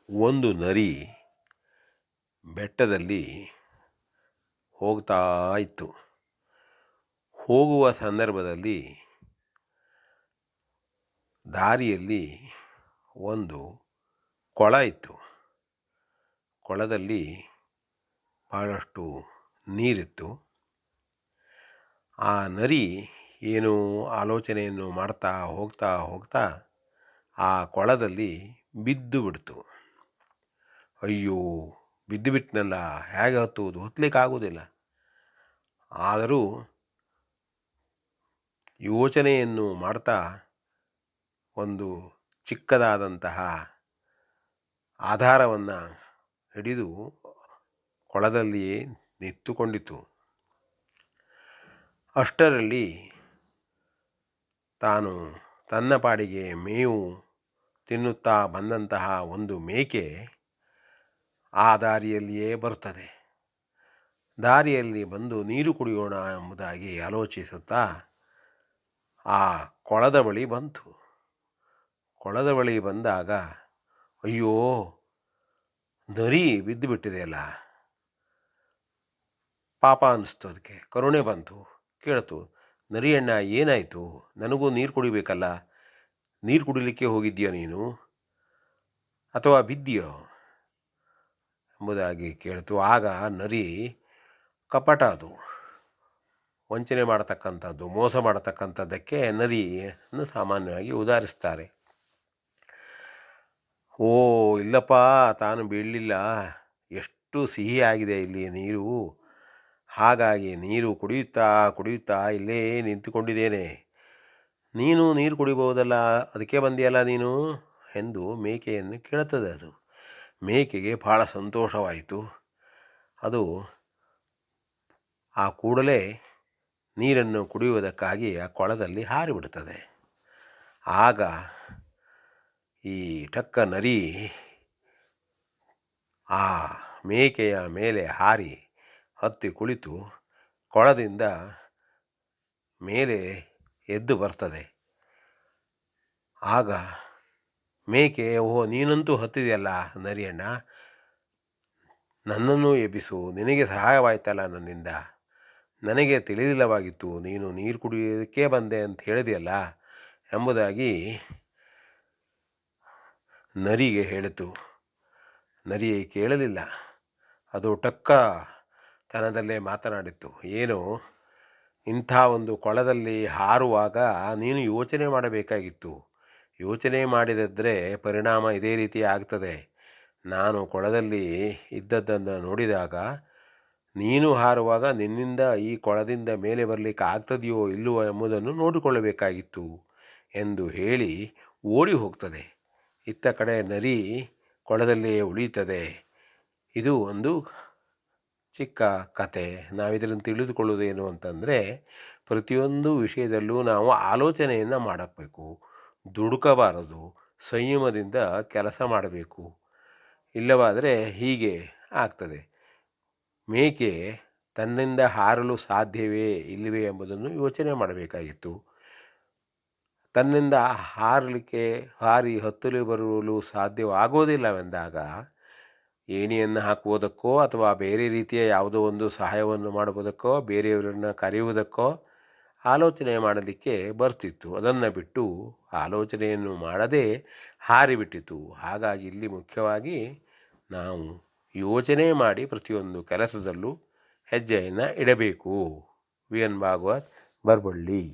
ಒಂದು ನರಿ ಬೆಟ್ಟದಲ್ಲಿ ಹೋಗ್ತಾ ಇತ್ತು. ಹೋಗುವ ಸಂದರ್ಭದಲ್ಲಿ ದಾರಿಯಲ್ಲಿ ಒಂದು ಕೊಳ ಇತ್ತು. ಕೊಳದಲ್ಲಿ ಬಹಳಷ್ಟು ನೀರಿತ್ತು. ಆ ನರಿ ಏನು ಆಲೋಚನೆಯನ್ನು ಮಾಡ್ತಾ ಹೋಗ್ತಾ ಹೋಗ್ತಾ ಆ ಕೊಳದಲ್ಲಿ ಬಿದ್ದು ಬಿಡ್ತು. ಅಯ್ಯೋ, ಬಿದ್ದು ಬಿಟ್ಟನಲ್ಲ, ಹೇಗೆ ಹತ್ತುವುದು? ಹತ್ತಲಿಕ್ಕಾಗೋದಿಲ್ಲ. ಆದರೂ ಯೋಚನೆಯನ್ನು ಮಾಡ್ತಾ ಒಂದು ಚಿಕ್ಕದಾದಂತಹ ಆಧಾರವನ್ನು ಹಿಡಿದು ಕೊಳದಲ್ಲಿಯೇ ನಿಂತುಕೊಂಡಿತು. ಅಷ್ಟರಲ್ಲಿ ತಾನು ತನ್ನ ಪಾಡಿಗೆ ಮೇವು ತಿನ್ನುತ್ತಾ ಬಂದಂತಹ ಒಂದು ಮೇಕೆ ಆ ದಾರಿಯಲ್ಲಿಯೇ ಬರುತ್ತದೆ. ದಾರಿಯಲ್ಲಿ ಬಂದು ನೀರು ಕುಡಿಯೋಣ ಎಂಬುದಾಗಿ ಆಲೋಚಿಸುತ್ತಾ ಆ ಕೊಳದ ಬಳಿ ಬಂತು. ಕೊಳದ ಬಳಿ ಬಂದಾಗ ಅಯ್ಯೋ, ನರಿ ಬಿದ್ದು ಬಿಟ್ಟಿದೆಯಲ್ಲ, ಪಾಪ ಅನ್ನಿಸ್ತು. ಅದಕ್ಕೆ ಕರುಣೆ ಬಂತು. ಕೇಳ್ತು, ನರಿಯಣ್ಣ ಏನಾಯಿತು? ನನಗೂ ನೀರು ಕುಡಿಬೇಕಲ್ಲ, ನೀರು ಕುಡಿಲಿಕ್ಕೆ ಹೋಗಿದ್ದೀಯ ನೀನು ಅಥವಾ ಬಿದ್ದೀಯೋ ಎಂಬುದಾಗಿ ಕೇಳ್ತು. ಆಗ ನರಿ ಕಪಟ, ಅದು ವಂಚನೆ ಮಾಡತಕ್ಕಂಥದ್ದು, ಮೋಸ ಮಾಡತಕ್ಕಂಥದ್ದಕ್ಕೆ ನರಿಯನ್ನು ಸಾಮಾನ್ಯವಾಗಿ ಉದಾಹರಿಸ್ತಾರೆ. ಓ ಇಲ್ಲಪ್ಪ, ತಾನು ಬೀಳಲಿಲ್ಲ, ಎಷ್ಟು ಸಿಹಿಯಾಗಿದೆ ಇಲ್ಲಿ ನೀರು, ಹಾಗಾಗಿ ನೀರು ಕುಡಿಯುತ್ತಾ ಕುಡಿಯುತ್ತಾ ಇಲ್ಲೇ ನಿಂತುಕೊಂಡಿದ್ದೇನೆ. ನೀನು ನೀರು ಕುಡಿಬಹುದಲ್ಲ, ಅದಕ್ಕೆ ಬಂದಿಯಲ್ಲ ನೀನು ಎಂದು ಮೇಕೆಯನ್ನು ಕೇಳುತ್ತದೆ. ಅದು ಮೇಕೆಗೆ ಭಾಳ ಸಂತೋಷವಾಯಿತು. ಅದು ಆ ಕೂಡಲೇ ನೀರನ್ನು ಕುಡಿಯುವುದಕ್ಕಾಗಿ ಆ ಕೊಳದಲ್ಲಿ ಹಾರಿಬಿಡುತ್ತದೆ. ಆಗ ಈ ಟಕ್ಕ ನರಿ ಆ ಮೇಕೆಯ ಮೇಲೆ ಹಾರಿ ಹತ್ತಿ ಕುಳಿತು ಕೊಳದಿಂದ ಮೇಲೆ ಎದ್ದು ಬರ್ತದೆ. ಆಗ ಮೇಕೆ, ಓಹೋ ನೀನಂತೂ ಹತ್ತಿದೆಯಲ್ಲ ನರಿಯಣ್ಣ, ನನ್ನನ್ನು ಎಬ್ಬಿಸು, ನಿನಗೆ ಸಹಾಯವಾಯ್ತಲ್ಲ ನನ್ನಿಂದ, ನನಗೆ ತಿಳಿದಿಲ್ಲವಾಗಿತ್ತು ನೀನು ನೀರು ಕುಡಿಯೋದಕ್ಕೆ ಬಂದೆ ಅಂತ ಹೇಳಿದೆಯಲ್ಲ ಎಂಬುದಾಗಿ ನರಿಗೆ ಹೇಳಿತು. ನರಿ ಕೇಳಲಿಲ್ಲ. ಅದು ಟಕ್ಕ ತನದಲ್ಲೇ ಮಾತನಾಡಿತ್ತು. ಏನು, ಇಂಥ ಒಂದು ಕೊಳದಲ್ಲಿ ಹಾರುವಾಗ ನೀನು ಯೋಚನೆ ಮಾಡಬೇಕಾಗಿತ್ತು. ಯೋಚನೆ ಮಾಡಿದರೆ ಪರಿಣಾಮ ಇದೇ ರೀತಿ ಆಗ್ತದೆ. ನಾನು ಕೊಳದಲ್ಲಿ ಇದ್ದದ್ದನ್ನು ನೋಡಿದಾಗ ನೀನು ಹಾರುವಾಗ ನಿನ್ನಿಂದ ಈ ಕೊಳದಿಂದ ಮೇಲೆ ಬರಲಿಕ್ಕೆ ಆಗ್ತದೆಯೋ ಇಲ್ಲವೋ ಎಂಬುದನ್ನು ನೋಡಿಕೊಳ್ಳಬೇಕಾಗಿತ್ತು ಎಂದು ಹೇಳಿ ಓಡಿ ಹೋಗ್ತದೆ. ಇತ್ತ ಕಡೆ ನರಿ ಕೊಳದಲ್ಲಿಯೇ ಉಳಿಯುತ್ತದೆ. ಇದು ಒಂದು ಚಿಕ್ಕ ಕತೆ. ನಾವಿದರಿಂದ ತಿಳಿದುಕೊಳ್ಳೋದೇನು ಅಂತಂದರೆ, ಪ್ರತಿಯೊಂದು ವಿಷಯದಲ್ಲೂ ನಾವು ಆಲೋಚನೆಯನ್ನು ಮಾಡಬೇಕು, ದುಡುಕಬಾರದು, ಸಂಯಮದಿಂದ ಕೆಲಸ ಮಾಡಬೇಕು. ಇಲ್ಲವಾದರೆ ಹೀಗೆ ಆಗ್ತದೆ. ಮೇಕೆ ತನ್ನಿಂದ ಹಾರಲು ಸಾಧ್ಯವೇ ಇಲ್ಲವೇ ಎಂಬುದನ್ನು ಯೋಚನೆ ಮಾಡಬೇಕಾಗಿತ್ತು. ತನ್ನಿಂದ ಹಾರಿ ಹತ್ತಲು ಬರಲು ಸಾಧ್ಯವಾಗೋದಿಲ್ಲವೆಂದಾಗ ಏಣಿಯನ್ನು ಹಾಕುವುದಕ್ಕೋ ಅಥವಾ ಬೇರೆ ರೀತಿಯ ಯಾವುದೋ ಒಂದು ಸಹಾಯವನ್ನು ಮಾಡುವುದಕ್ಕೋ, ಬೇರೆಯವರನ್ನು ಕರೆಯುವುದಕ್ಕೋ ಆಲೋಚನೆ ಮಾಡಲಿಕ್ಕೆ ಬರ್ತಿತ್ತು. ಅದನ್ನು ಬಿಟ್ಟು ಆಲೋಚನೆಯನ್ನು ಮಾಡದೆ ಹಾರಿಬಿಟ್ಟಿತು. ಹಾಗಾಗಿ ಇಲ್ಲಿ ಮುಖ್ಯವಾಗಿ ನಾವು ಯೋಚನೆ ಮಾಡಿ ಪ್ರತಿಯೊಂದು ಕೆಲಸದಲ್ಲೂ ಹೆಜ್ಜೆಯನ್ನು ಇಡಬೇಕು. V N Bhagavat, Baraballi.